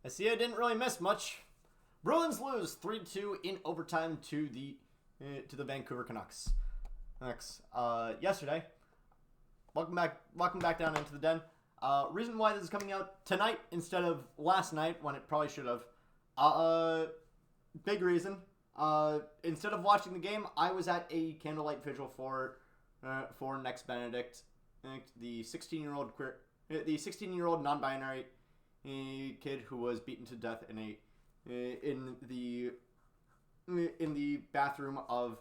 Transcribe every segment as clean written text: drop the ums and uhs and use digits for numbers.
I see I didn't really miss much. Bruins lose 3-2 in overtime to the Vancouver Canucks. Yesterday. Welcome back down into the den. Reason why this is coming out tonight instead of last night when it probably should have. Big reason. Instead of watching the game, I was at a candlelight vigil for Next Benedict, the 16-year-old non-binary kid who was beaten to death in the bathroom of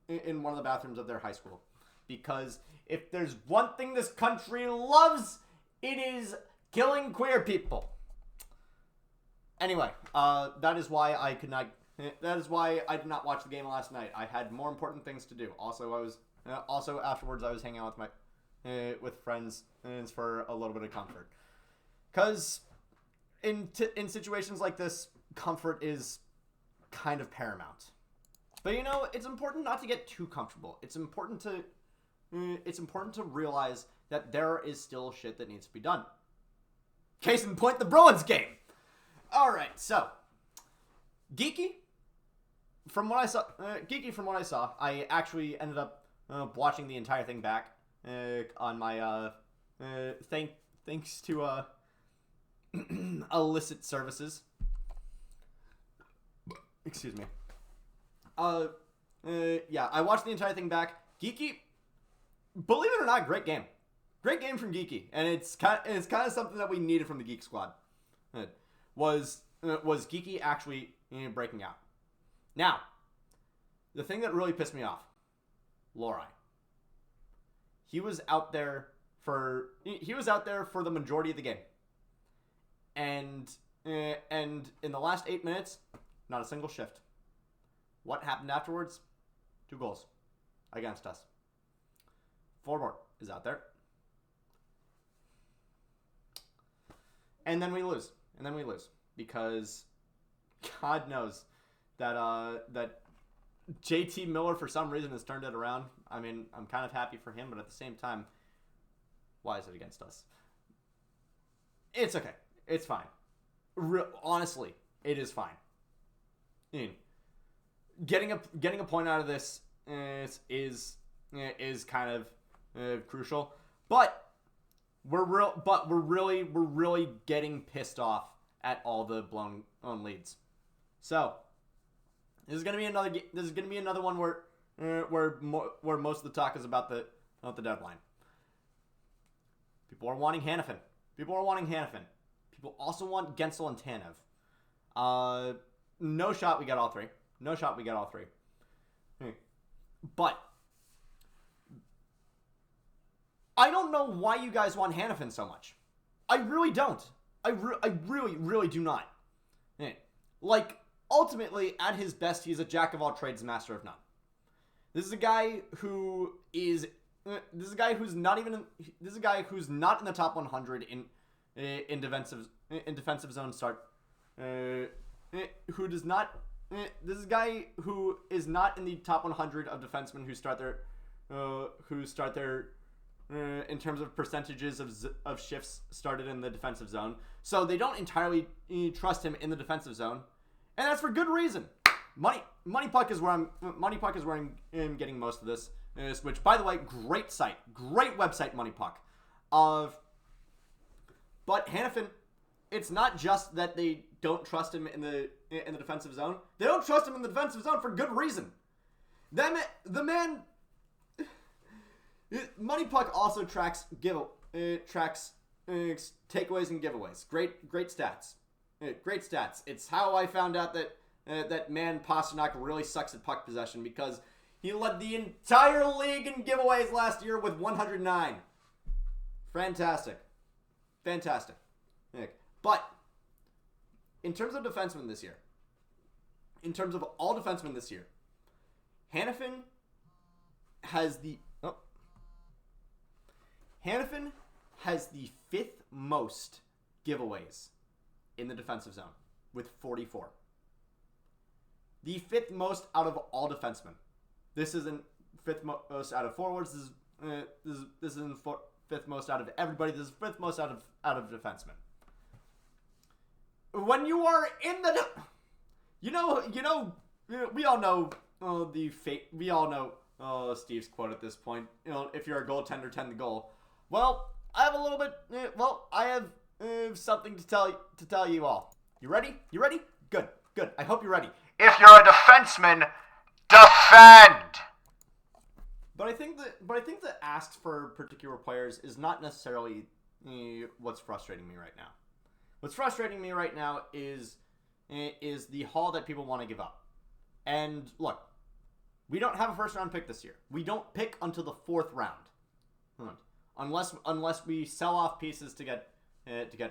in one of the bathrooms of their high school. Because if there's one thing this country loves, it is killing queer people. Anyway, that is why I did not watch the game last night. I had more important things to do. Also, afterwards I was hanging out with friends for a little bit of comfort. Because in situations like this, comfort is kind of paramount. But it's important not to get too comfortable. It's important to realize that there is still shit that needs to be done. Case in point, the Bruins game. All right, so geeky. From what I saw, I actually ended up watching the entire thing back on my thanks to illicit services. Excuse me. Yeah, I watched the entire thing back. Geeky, believe it or not, great game from Geeky, and it's kind of something that we needed from the Geek Squad. Was Geeky actually breaking out? Now, the thing that really pissed me off, Lori. He was out there for the majority of the game, and in the last 8 minutes, not a single shift. What happened afterwards? 2 goals against us. Forward is out there, and then we lose. Because God knows that JT Miller for some reason has turned it around. I mean, I'm kind of happy for him, but at the same time, why is it against us? It's okay. It's fine. Honestly, it is fine. Getting a point out of this is kind of crucial, but we're really getting pissed off at all the blown leads. So this is gonna be another one where most of the talk is about the deadline. People are wanting Hannafin. People also want Gensel and Tanev. No shot. We got all three. But I don't know why you guys want Hannafin so much. I really don't. I really do not. Ultimately, at his best, he's a jack of all trades, master of none. This is a guy who's not in the top 100 in defensive zone start. This is a guy who is not in the top 100 of defensemen who start their in terms of percentages of shifts started in the defensive zone. So they don't entirely trust him in the defensive zone. And that's for good reason. Money Puck is where I'm getting most of this. Which, by the way, great website, Money Puck. But Hannafin, it's not just that they don't trust him in the defensive zone. They don't trust him in the defensive zone for good reason. The man, Money Puck also tracks takeaways and giveaways. Great stats. It's how I found out that man Pasternak really sucks at puck possession, because he led the entire league in giveaways last year with 109. Fantastic. But in terms of defensemen this year, in terms of all defensemen this year, Hannafin has the 5th most giveaways in the defensive zone with 44. The 5th most out of all defensemen. This isn't 5th most out of forwards. This isn't 5th most out of everybody. This is 5th most out of defensemen. when you are in the, we all know we all know Steve's quote at this point. If you're a goaltender, tend the goal. Well, I have a little bit. I have something to tell you all. You ready? You ready? Good. I hope you're ready. If you're a defenseman, defend! But I think the asks for particular players is not necessarily what's frustrating me right now. What's frustrating me right now is the haul that people want to give up. And look, we don't have a first round pick this year. We don't pick until the 4th round, unless we sell off pieces to get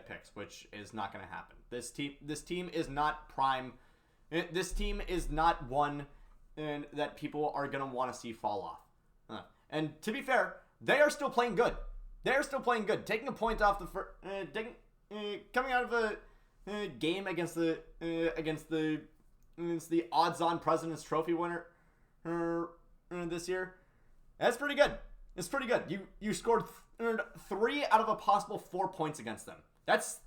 picks, which is not going to happen. This team is not prime. This team is not one that people are going to want to see fall off. And to be fair, they are still playing good. Taking a point off the coming out of a game against the odds-on President's Trophy winner this year. That's pretty good. It's pretty good. You scored 3 out of a possible 4 points against them. That's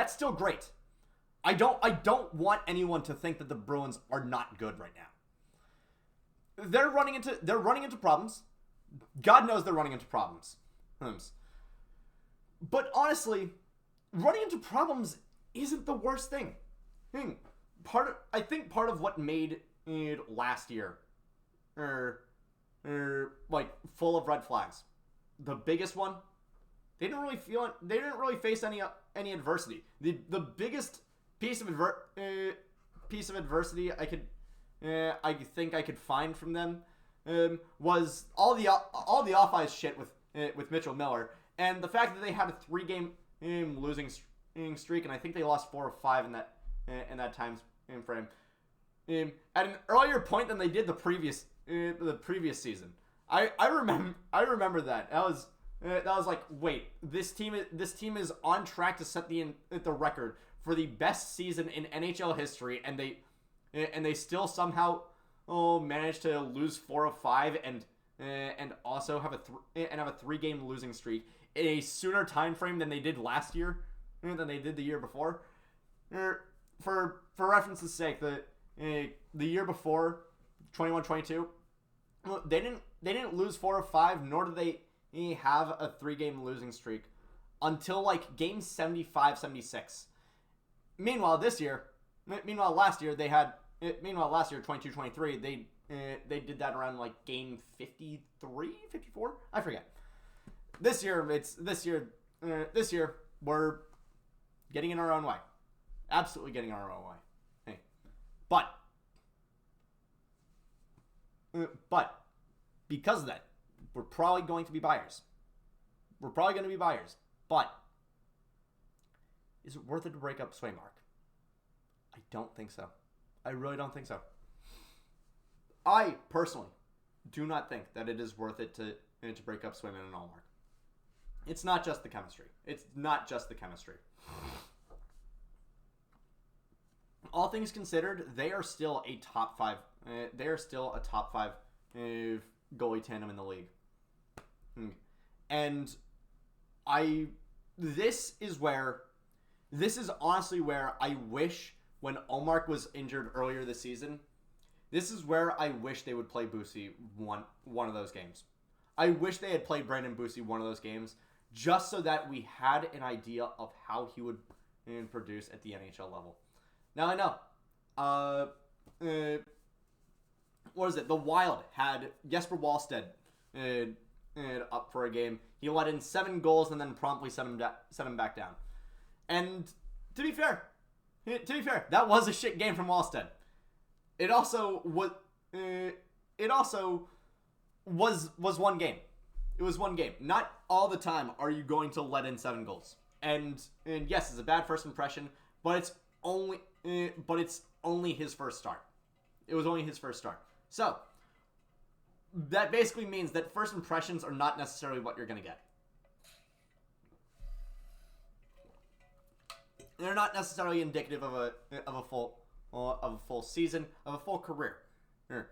still great. I don't want anyone to think that the Bruins are not good right now. They're running into problems. God knows they're running into problems. But honestly, running into problems isn't the worst thing. I think part of what made last year like full of red flags. The biggest one, they didn't really face any adversity. The biggest piece of adversity I think I could find from them was all the off ice shit with Mitchell Miller, and the fact that they had a 3-game losing streak, and I think they lost 4 or 5 in that time frame at an earlier point than they did the previous season. I remember that. That was like, wait, this team is on track to set the record for the best season in NHL history, and they still somehow managed to lose 4 of 5 and also have a 3-game losing streak in a sooner time frame than they did last year, than they did the year before. For reference's sake, the year before, 21-22, they didn't lose 4 of 5, nor did they have a 3-game losing streak until like game 75-76. Meanwhile, last year, 22-23, they did that around like game 53, 54, I forget. This year we're getting in our own way. Absolutely getting in our own way. Hey. But because of that, we're probably going to be buyers. But is it worth it to break up Swaymark? I don't think so. I really don't think so. I personally do not think that it is worth it to break up Swayman and Allmark. It's not just the chemistry. All things considered, they are still a top 5. They are still a top 5 goalie tandem in the league. And this is honestly where I wish, when Allmark was injured earlier this season, this is where I wish they would play Boosie one of those games. I wish they had played Brandon Boosie one of those games, just so that we had an idea of how he would produce at the NHL level. Now I know, what is it? The Wild had Jesper Wallstedt up for a game. He let in 7 goals and then promptly set him back down. And to be fair, that was a shit game from Wallstedt. It also was one game. It was one game. Not all the time are you going to let in 7 goals. And yes, it's a bad first impression, but it's only his first start. It was only his first start. So that basically means that first impressions are not necessarily what you're going to get. They're not necessarily indicative of a full season, of a full career. The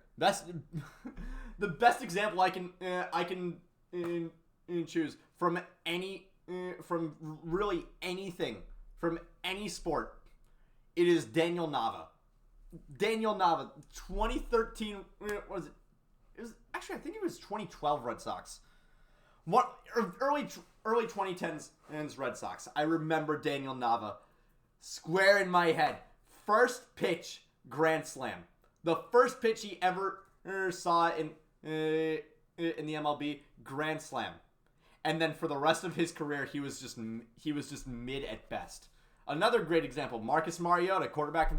best example I can choose from really anything, from any sport, It is Daniel Nava. Daniel Nava, 2013. What was it? It was actually, I think it was 2012 Red Sox. What early 2010s Red Sox. I remember Daniel Nava square in my head. First pitch grand slam. The first pitch he ever saw in the MLB, grand slam. And then for the rest of his career, he was just mid at best. Another great example, Marcus Mariota, quarterback for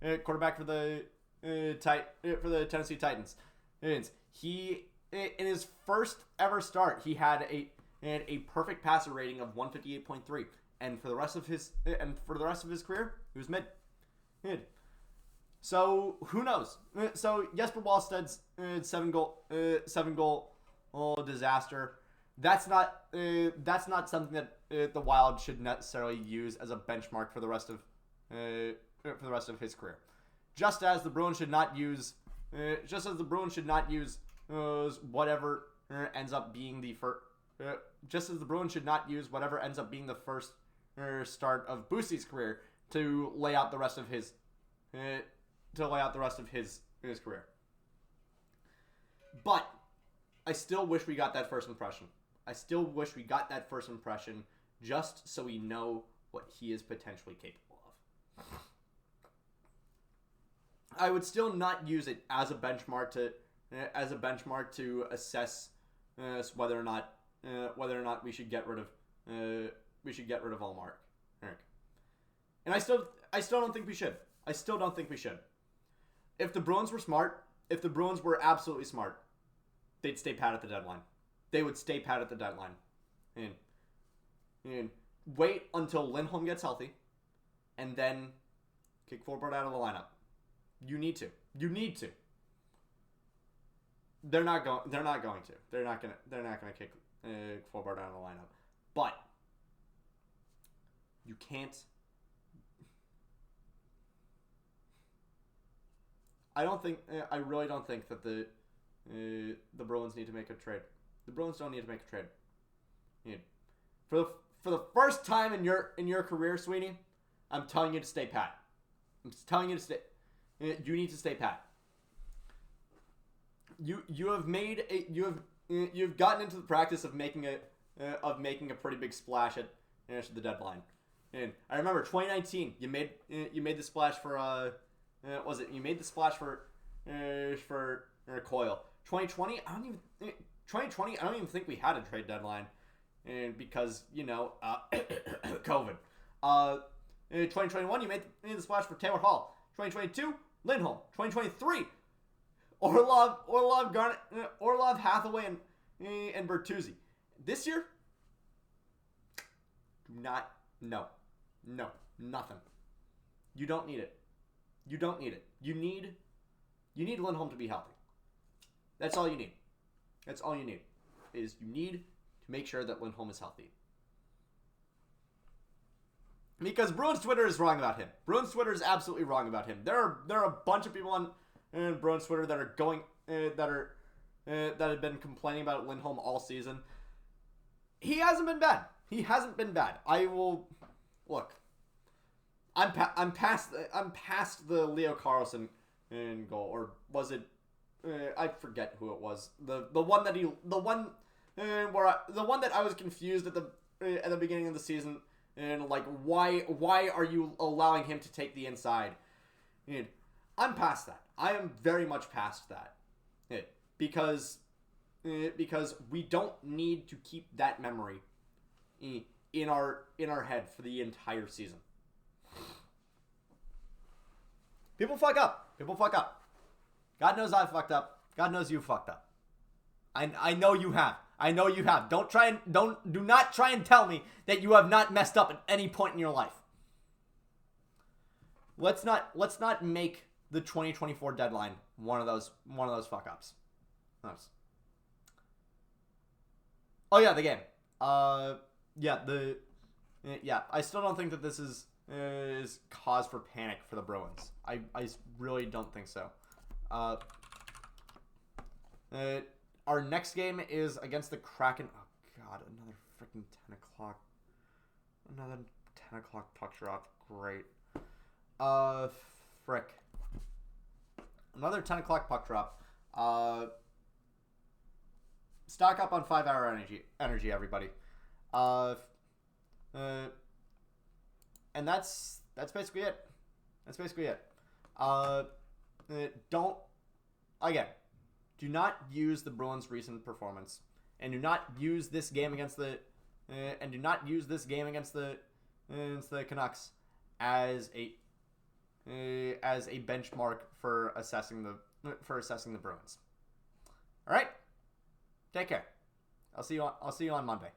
the Tennessee Titans. He in his first ever start, he had a perfect passer rating of 158.3, and for the rest of his career, he was mid. So who knows? So Jesper Wallsted's 7-goal disaster. That's not something that the Wild should necessarily use as a benchmark for the rest of his career. Just as the Bruins should not use whatever ends up being the first. Just as the Bruins should not use whatever ends up being the first start of Boosie's career to lay out the rest of his career. But I still wish we got that first impression. Just so we know what he is potentially capable of. I would still not use it as a benchmark to assess whether or not we should get rid of Allmark. And I still don't think we should. If the Bruins were smart, if the Bruins were absolutely smart, they'd stay pat at the deadline. They would stay pat at the deadline. And wait until Lindholm gets healthy, and then kick Forbort out of the lineup. You need to. They're not going to. They're not going to kick Forbort out of the lineup. But you can't. I really don't think that the Bruins need to make a trade. The Bruins don't need to make a trade. For the first time in your career, Sweeney, I'm telling you to stay pat. I'm telling you to stay. You need to stay pat. You've gotten into the practice of making a pretty big splash at the deadline. And I remember 2019, you made the splash for you made the splash for Coyle. 2020, I don't even think we had a trade deadline, and because COVID. 2021, you made the splash for Taylor Hall. 2022, Lindholm. 2023, Orlov, Garnett, Hathaway, and Bertuzzi. This year, nothing. You don't need it. You need Lindholm to be healthy. That's all you need. Is you need to make sure that Lindholm is healthy. Because Bruins Twitter is wrong about him. Bruins Twitter is absolutely wrong about him. There are a bunch of people on Bruins Twitter that are that have been complaining about Lindholm all season. He hasn't been bad. I will look. I'm past the Leo Carlson goal, or was it? I forget who it was. The one that I was confused at the beginning of the season. And why are you allowing him to take the inside? And I'm past that. I am very much past that. Because we don't need to keep that memory in our head for the entire season. People fuck up. God knows I fucked up. God knows you fucked up. I know you have. Do not try and tell me that you have not messed up at any point in your life. Let's not make the 2024 deadline one of those fuck ups. Oh yeah, the game. I still don't think that this is cause for panic for the Bruins. I really don't think so. Our next game is against the Kraken. Oh, God, another freaking 10 o'clock. Another 10 o'clock puck drop. Great. Frick. Another 10 o'clock puck drop. Stock up on 5-hour energy, everybody. And that's basically it. Do not use the Bruins' recent performance, and do not use this game against the Canucks as a benchmark for assessing the Bruins. All right, take care. I'll see you on Monday.